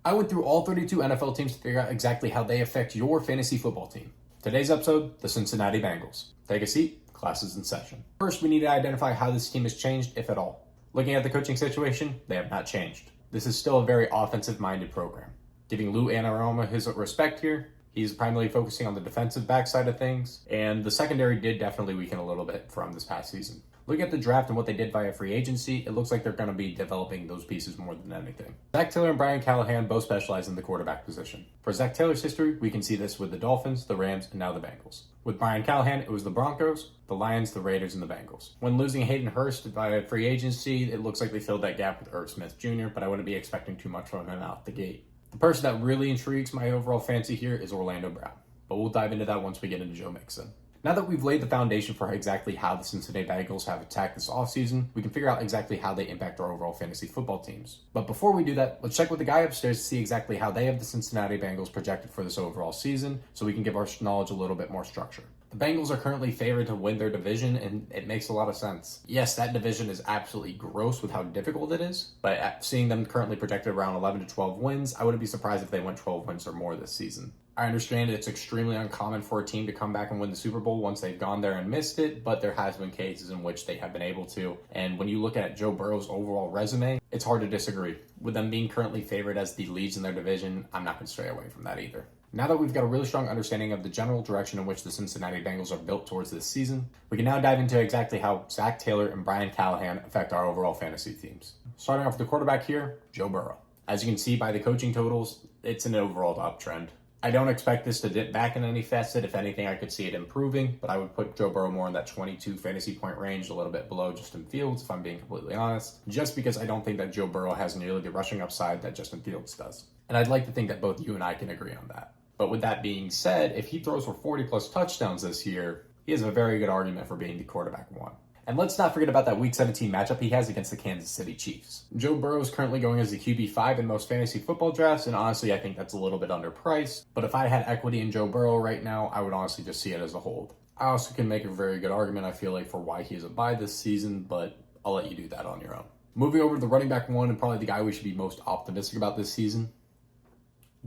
I went through all 32 NFL teams to figure out exactly how they affect your fantasy football team. Today's episode, the Cincinnati Bengals. Take a seat, class is in session. First, we need to identify how this team has changed, if at all. Looking at the coaching situation, they have not changed. This is still a very offensive-minded program. Giving Lou Anarumo his respect here, he's primarily focusing on the defensive backside of things, and the secondary did definitely weaken a little bit from this past season. Looking at the draft and what they did via free agency, it looks like they're going to be developing those pieces more than anything. Zach Taylor and Brian Callahan both specialize in the quarterback position. For Zach Taylor's history, we can see this with the Dolphins, the Rams, and now the Bengals. With Brian Callahan, it was the Broncos, the Lions, the Raiders, and the Bengals. When losing Hayden Hurst via free agency, it looks like they filled that gap with Irv Smith Jr., but I wouldn't be expecting too much from him out the gate. The person that really intrigues my overall fancy here is Orlando Brown, but we'll dive into that once we get into Joe Mixon. Now that we've laid the foundation for exactly how the Cincinnati Bengals have attacked this offseason, we can figure out exactly how they impact our overall fantasy football teams. But before we do that, let's check with the guy upstairs to see exactly how they have the Cincinnati Bengals projected for this overall season, so we can give our knowledge a little bit more structure. The Bengals are currently favored to win their division, and it makes a lot of sense. Yes, that division is absolutely gross with how difficult it is, but seeing them currently projected around 11 to 12 wins, I wouldn't be surprised if they went 12 wins or more this season. I understand it's extremely uncommon for a team to come back and win the Super Bowl once they've gone there and missed it, but there has been cases in which they have been able to. And when you look at Joe Burrow's overall resume, it's hard to disagree. With them being currently favored as the leads in their division, I'm not going to stray away from that either. Now that we've got a really strong understanding of the general direction in which the Cincinnati Bengals are built towards this season, we can now dive into exactly how Zach Taylor and Brian Callahan affect our overall fantasy teams. Starting off with the quarterback here, Joe Burrow. As you can see by the coaching totals, it's an overall uptrend. I don't expect this to dip back in any facet. If anything, I could see it improving, but I would put Joe Burrow more in that 22 fantasy point range, a little bit below Justin Fields, if I'm being completely honest, just because I don't think that Joe Burrow has nearly the rushing upside that Justin Fields does. And I'd like to think that both you and I can agree on that. But with that being said, if he throws for 40 plus touchdowns this year, he has a very good argument for being the quarterback one. And let's not forget about that Week 17 matchup he has against the Kansas City Chiefs. Joe Burrow is currently going as the QB5 in most fantasy football drafts, and honestly, I think that's a little bit underpriced. But if I had equity in Joe Burrow right now, I would honestly just see it as a hold. I also can make a very good argument, I feel like, for why he is a buy this season, but I'll let you do that on your own. Moving over to the running back one, and probably the guy we should be most optimistic about this season,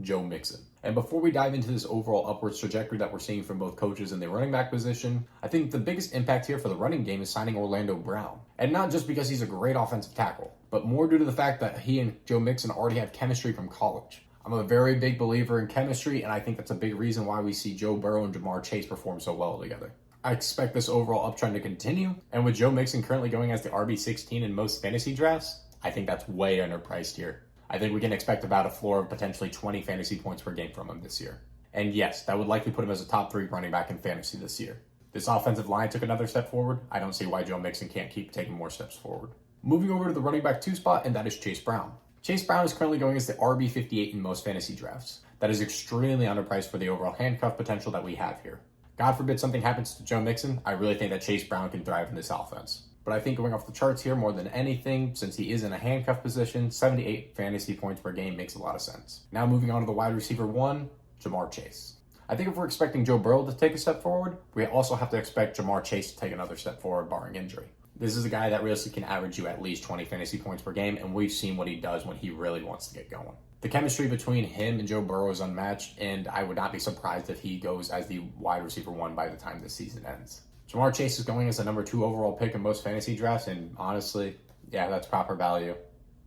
Joe Mixon. And before we dive into this overall upwards trajectory that we're seeing from both coaches in the running back position, I think the biggest impact here for the running game is signing Orlando Brown. And not just because he's a great offensive tackle, but more due to the fact that he and Joe Mixon already have chemistry from college. I'm a very big believer in chemistry, and I think that's a big reason why we see Joe Burrow and Jamar Chase perform so well together. I expect this overall uptrend to continue, and with Joe Mixon currently going as the RB16 in most fantasy drafts, I think that's way underpriced here. I think we can expect about a floor of potentially 20 fantasy points per game from him this year. And yes, that would likely put him as a top 3 running back in fantasy this year. This offensive line took another step forward. I don't see why Joe Mixon can't keep taking more steps forward. Moving over to the running back 2 spot, and that is Chase Brown. Chase Brown is currently going as the RB58 in most fantasy drafts. That is extremely underpriced for the overall handcuff potential that we have here. God forbid something happens to Joe Mixon, I really think that Chase Brown can thrive in this offense. But I think going off the charts here more than anything, since he is in a handcuff position, 78 fantasy points per game makes a lot of sense. Now moving on to the wide receiver 1, Jamar Chase. I think if we're expecting Joe Burrow to take a step forward, we also have to expect Jamar Chase to take another step forward barring injury. This is a guy that really can average you at least 20 fantasy points per game, and we've seen what he does when he really wants to get going. The chemistry between him and Joe Burrow is unmatched, and I would not be surprised if he goes as the wide receiver 1 by the time this season ends. Jamar Chase is going as the number 2 overall pick in most fantasy drafts, and honestly, yeah, that's proper value.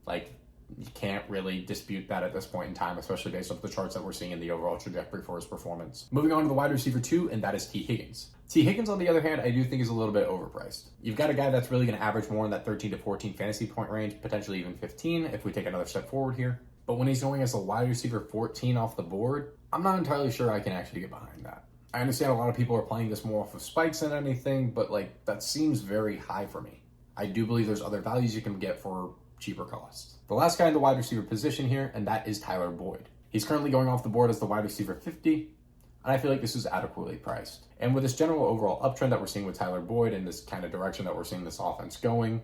Like, you can't really dispute that at this point in time, especially based off the charts that we're seeing in the overall trajectory for his performance. Moving on to the wide receiver 2, and that is T. Higgins. T. Higgins, on the other hand, I do think is a little bit overpriced. You've got a guy that's really going to average more in that 13 to 14 fantasy point range, potentially even 15 if we take another step forward here. But when he's going as a wide receiver 14 off the board, I'm not entirely sure I can actually get behind that. I understand a lot of people are playing this more off of spikes than anything, but that seems very high for me. I do believe there's other values you can get for cheaper costs. The last guy in the wide receiver position here, and that is Tyler Boyd. He's currently going off the board as the wide receiver 50, and I feel like this is adequately priced. And with this general overall uptrend that we're seeing with Tyler Boyd and this kind of direction that we're seeing this offense going,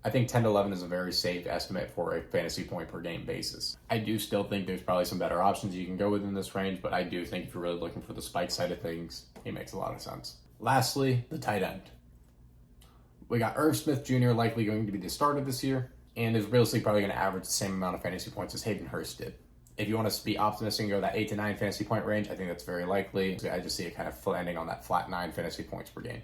I think 10 to 11 is a very safe estimate for a fantasy point per game basis. I do still think there's probably some better options you can go within this range, but I do think if you're really looking for the spike side of things, it makes a lot of sense. Lastly, the tight end. We got Irv Smith Jr. likely going to be the starter this year, and is realistically probably going to average the same amount of fantasy points as Hayden Hurst did. If you want us to be optimistic and go that 8 to 9 fantasy point range, I think that's very likely. I just see it kind of landing on that flat 9 fantasy points per game.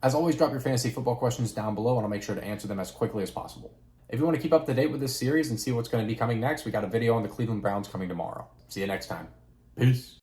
As always, drop your fantasy football questions down below and I'll make sure to answer them as quickly as possible. If you want to keep up to date with this series and see what's going to be coming next, we got a video on the Cleveland Browns coming tomorrow. See you next time. Peace.